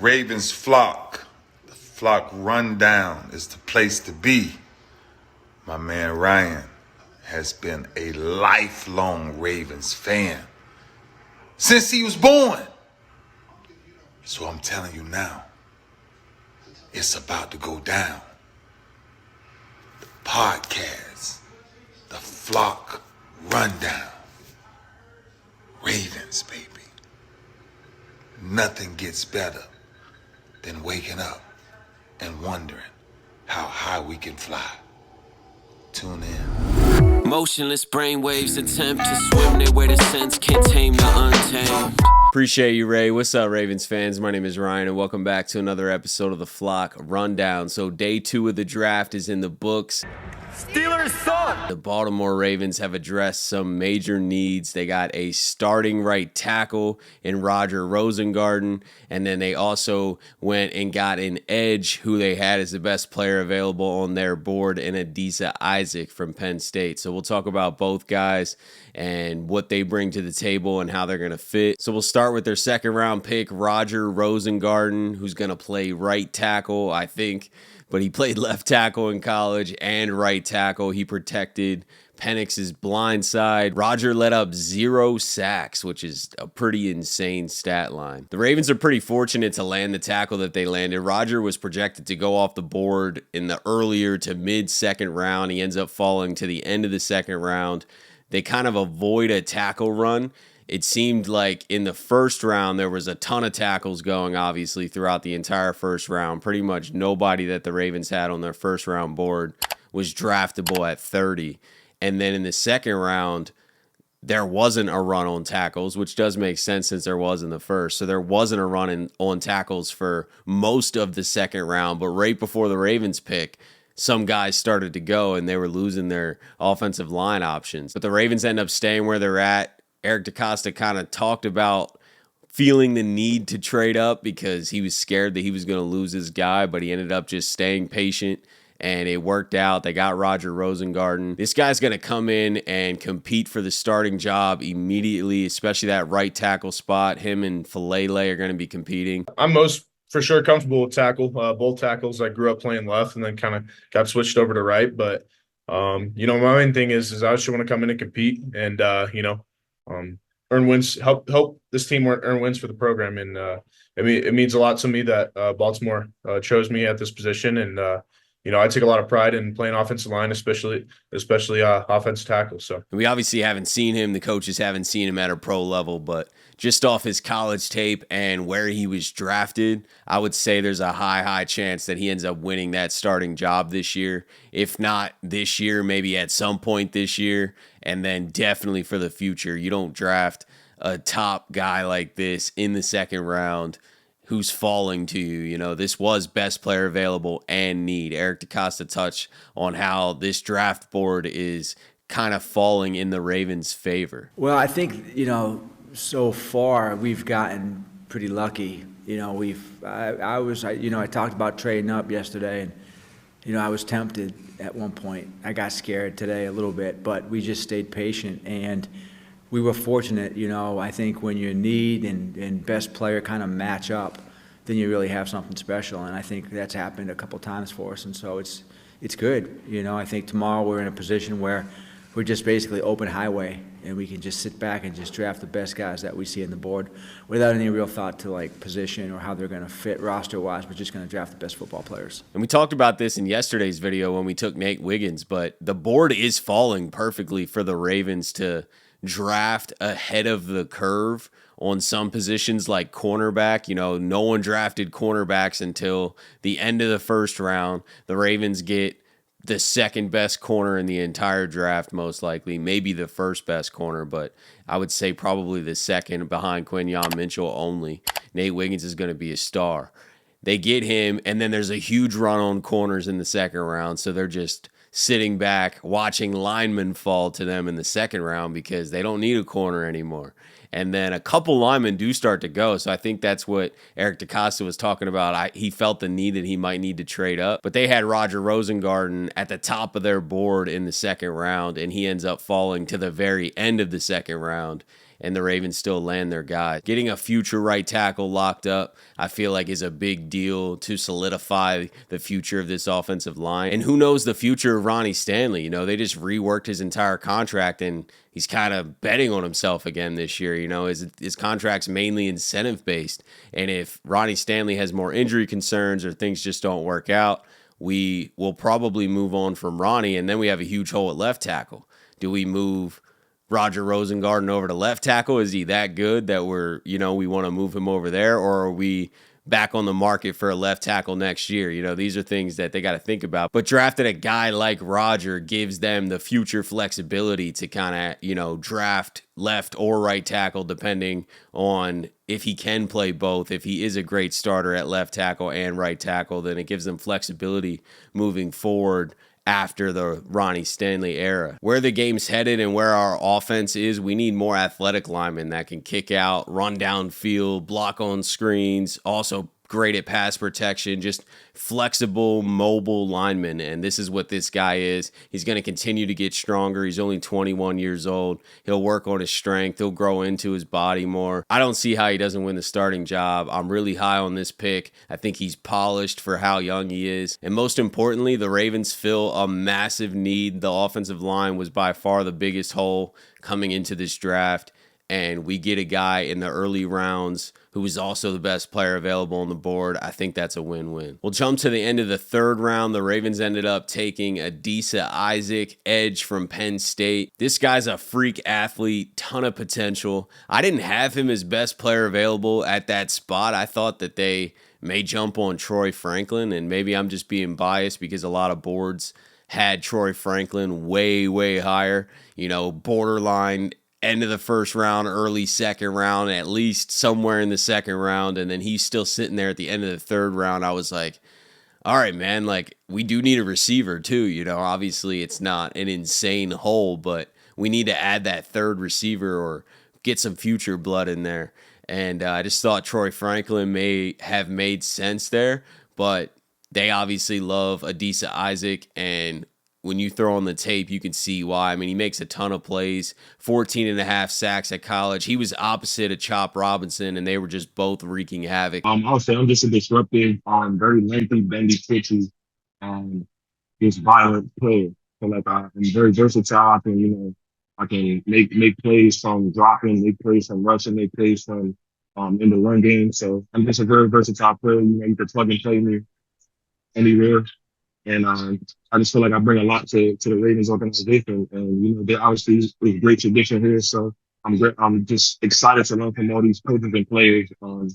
Ravens flock. The flock rundown is the place to be. My man Ryan has been a lifelong Ravens fan since he was born. So I'm telling you now, it's about to go down. The podcast, the flock rundown. Ravens, baby. Nothing gets better than waking up and wondering how high we can fly. Tune in. Motionless brainwaves attempt to swim their way to sense, can't tame the untamed. Appreciate you, Ray. What's up, Ravens fans? My name is Ryan, and welcome back to another episode of the Flock Rundown. So day 2 of the draft is in the books. Steelers suck! The Baltimore Ravens have addressed some major needs. They got a starting right tackle in Rosengarten, and then they also went and got an edge who they had as the best player available on their board in Adisa Isaac from Penn State. So we'll talk about both guys and what they bring to the table and how they're going to fit. So we'll start with their second round pick, Rosengarten, who's going to play right tackle, I think. But he played left tackle in college and right tackle. He protected Penix's blind side. Roger let up 0 sacks, which is a pretty insane stat line. The Ravens are pretty fortunate to land the tackle that they landed. Roger was projected to go off the board in the earlier to mid-second round. He ends up falling to the end of the second round. They kind of avoid a tackle run. It seemed like in the first round, there was a ton of tackles going, obviously, throughout the entire first round. Pretty much nobody that the Ravens had on their first round board was draftable at 30. And then in the second round, there wasn't a run on tackles, which does make sense since there was in the first. So there wasn't a run on tackles for most of the second round. But right before the Ravens pick, some guys started to go and they were losing their offensive line options. But the Ravens end up staying where they're at. DeCosta kind of talked about feeling the need to trade up because he was scared that he was going to lose his guy, but he ended up just staying patient, and it worked out. They got Rosengarten. This guy's going to come in and compete for the starting job immediately, especially that right tackle spot. Him and Falele are going to be competing. I'm most for sure comfortable with tackle. Both tackles. I grew up playing left and then kind of got switched over to right. But, my main thing is I just want to come in and compete and, earn wins, help this team earn wins for the program. And it means a lot to me that Baltimore chose me at this position. And, I take a lot of pride in playing offensive line, especially offensive tackle. So we obviously haven't seen him. The coaches haven't seen him at a pro level, but just off his college tape and where he was drafted, I would say there's a high chance that he ends up winning that starting job this year. If not this year, maybe at some point this year, and then definitely for the future. You don't draft a top guy like this in the second round who's falling to you. This was best player available and need. DeCosta touched on how this draft board is kind of falling in the Ravens' favor. Well, I think, so far we've gotten pretty lucky. I talked about trading up yesterday, and, I was tempted at one point. I got scared today a little bit, but we just stayed patient, and we were fortunate. I think when your need and best player kind of match up, then you really have something special, and I think that's happened a couple times for us, and so it's good. I think tomorrow we're in a position where we're just basically open highway, and we can just sit back and just draft the best guys that we see on the board without any real thought to position or how they're going to fit roster-wise. We're just going to draft the best football players. And we talked about this in yesterday's video when we took Nate Wiggins, but the board is falling perfectly for the Ravens to draft ahead of the curve on some positions like cornerback. No one drafted cornerbacks until the end of the first round. The Ravens get the second best corner in the entire draft, most likely, maybe the first best corner, but I would say probably the second behind Quinyon Mitchell only. Nate Wiggins is going to be a star. They get him, and then there's a huge run on corners in the second round, so they're just sitting back watching linemen fall to them in the second round because they don't need a corner anymore. And then a couple linemen do start to go. So I think that's what DeCosta was talking about. He felt the need that he might need to trade up. But they had Rosengarten at the top of their board in the second round, and he ends up falling to the very end of the second round. and the Ravens still land their guy. Getting a future right tackle locked up, I feel like is a big deal to solidify the future of this offensive line. And who knows the future of Ronnie Stanley? You know, they just reworked his entire contract, and he's kind of betting on himself again this year. You know, his contract's mainly incentive based. And if Ronnie Stanley has more injury concerns or things just don't work out, we will probably move on from Ronnie, and then we have a huge hole at left tackle. Do we move Roger Rosengarten over to left tackle? Is he that good that we want to move him over there, or are we back on the market for a left tackle next year? You know, these are things that they got to think about. But drafting a guy like Roger gives them the future flexibility to kind of, draft left or right tackle depending on if he can play both. If he is a great starter at left tackle and right tackle, then it gives them flexibility moving forward after the Ronnie Stanley era. Where the game's headed and where our offense is, we need more athletic linemen that can kick out, run downfield, block on screens, also great at pass protection, just flexible, mobile linemen. And this is what this guy is. He's going to continue to get stronger. He's only 21 years old. He'll work on his strength. He'll grow into his body more. I don't see how he doesn't win the starting job. I'm really high on this pick. I think he's polished for how young he is. And most importantly, the Ravens fill a massive need. The offensive line was by far the biggest hole coming into this draft. And we get a guy in the early rounds who is also the best player available on the board. I think that's a win-win. We'll jump to the end of the third round. The Ravens ended up taking Adisa Isaac, edge from Penn State. This guy's a freak athlete, ton of potential. I didn't have him as best player available at that spot. I thought that they may jump on Troy Franklin, and maybe I'm just being biased because a lot of boards had Troy Franklin way, way higher. Borderline end of the first round, early second round, at least somewhere in the second round, and then he's still sitting there at the end of the third round. I was like, all right, man, we do need a receiver too. Obviously it's not an insane hole, but we need to add that third receiver or get some future blood in there. And I just thought Troy Franklin may have made sense there, but they obviously love Adisa Isaac, and when you throw on the tape, you can see why. I mean, he makes a ton of plays, 14 and a half sacks at college. He was opposite of Chop Robinson, and they were just both wreaking havoc. I'll say I'm just a disruptive, very lengthy, bendy, twitchy, just violent player. So I'm very versatile. I can make plays from dropping, make plays from rushing, make plays from in the run game. So I'm just a very versatile player. You can plug and play me anywhere. And I just feel like I bring a lot to the Ravens organization. And, they obviously is a great tradition here. So I'm just excited to learn from all these coaches and players and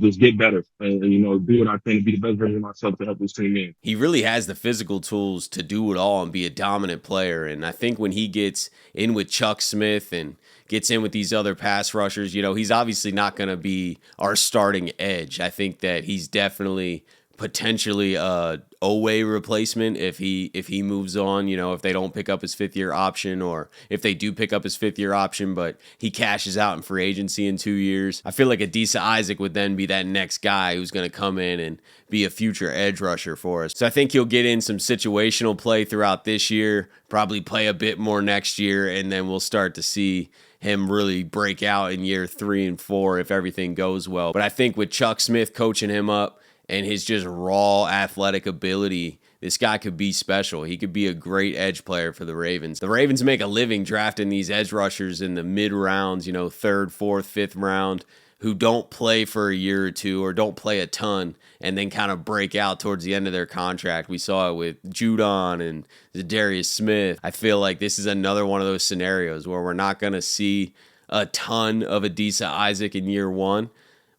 just get better and do what I can to be the best version of myself to help this team in. He really has the physical tools to do it all and be a dominant player. And I think when he gets in with Chuck Smith and gets in with these other pass rushers, he's obviously not going to be our starting edge. I think that he's definitely potentially a Oweh replacement if he moves on, if they don't pick up his fifth-year option, or if they do pick up his fifth-year option, but he cashes out in free agency in 2 years. I feel like Adisa Isaac would then be that next guy who's going to come in and be a future edge rusher for us. So I think he'll get in some situational play throughout this year, probably play a bit more next year, and then we'll start to see him really break out in year 3 and 4 if everything goes well. But I think with Chuck Smith coaching him up, and his just raw athletic ability, this guy could be special. He could be a great edge player for the Ravens. The Ravens make a living drafting these edge rushers in the mid-rounds, third, fourth, fifth round, who don't play for a year or two or don't play a ton and then kind of break out towards the end of their contract. We saw it with Judon and Zadarius Smith. I feel like this is another one of those scenarios where we're not going to see a ton of Adisa Isaac in year 1,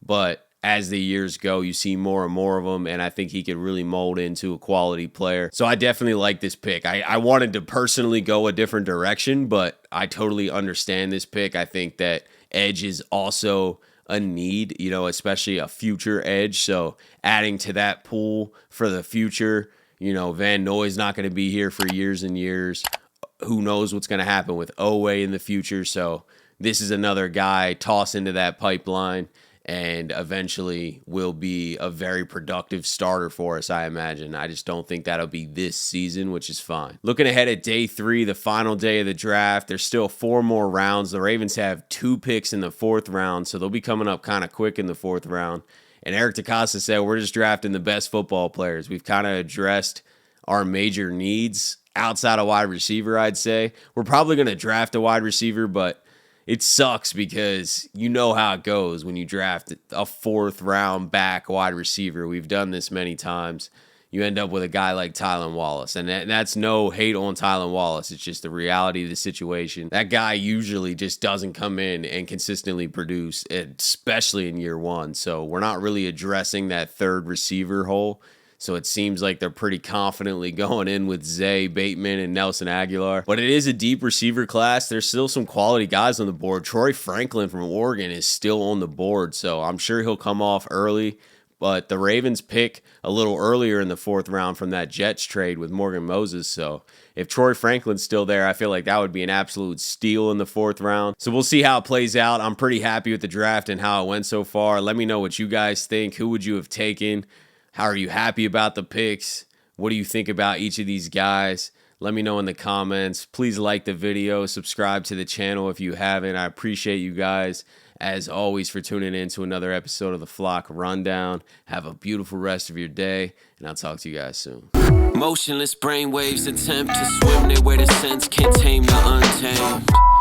but as the years go, you see more and more of them, and I think he could really mold into a quality player. So I definitely like this pick. I wanted to personally go a different direction, but I totally understand this pick. I think that edge is also a need, especially a future edge. So adding to that pool for the future, Van Noy's not going to be here for years and years. Who knows what's going to happen with Oweh in the future. So this is another guy tossed into that pipeline. and eventually will be a very productive starter for us, I imagine. I just don't think that'll be this season, which is fine. Looking ahead at day 3, the final day of the draft, there's still 4 more rounds. The Ravens have 2 picks in the 4th round, so they'll be coming up kind of quick in the 4th round. And Eric DeCosta said, we're just drafting the best football players. We've kind of addressed our major needs outside of wide receiver, I'd say. We're probably going to draft a wide receiver, but it sucks because you know how it goes when you draft a 4th round back wide receiver. We've done this many times. You end up with a guy like Tylan Wallace. And that's no hate on Tylan Wallace. It's just the reality of the situation. That guy usually just doesn't come in and consistently produce, especially in year 1. So we're not really addressing that 3rd receiver hole. So it seems like they're pretty confidently going in with Zay, Bateman, and Nelson Aguilar. But it is a deep receiver class. There's still some quality guys on the board. Troy Franklin from Oregon is still on the board, so I'm sure he'll come off early. But the Ravens pick a little earlier in the 4th round from that Jets trade with Morgan Moses. So if Troy Franklin's still there, I feel like that would be an absolute steal in the 4th round. So we'll see how it plays out. I'm pretty happy with the draft and how it went so far. Let me know what you guys think. Who would you have taken? How are you happy about the picks? What do you think about each of these guys? Let me know in the comments. Please like the video. Subscribe to the channel if you haven't. I appreciate you guys, as always, for tuning in to another episode of the Flock Rundown. Have a beautiful rest of your day, and I'll talk to you guys soon. Motionless brainwaves attempt to swim there where the sense can't tame the untamed.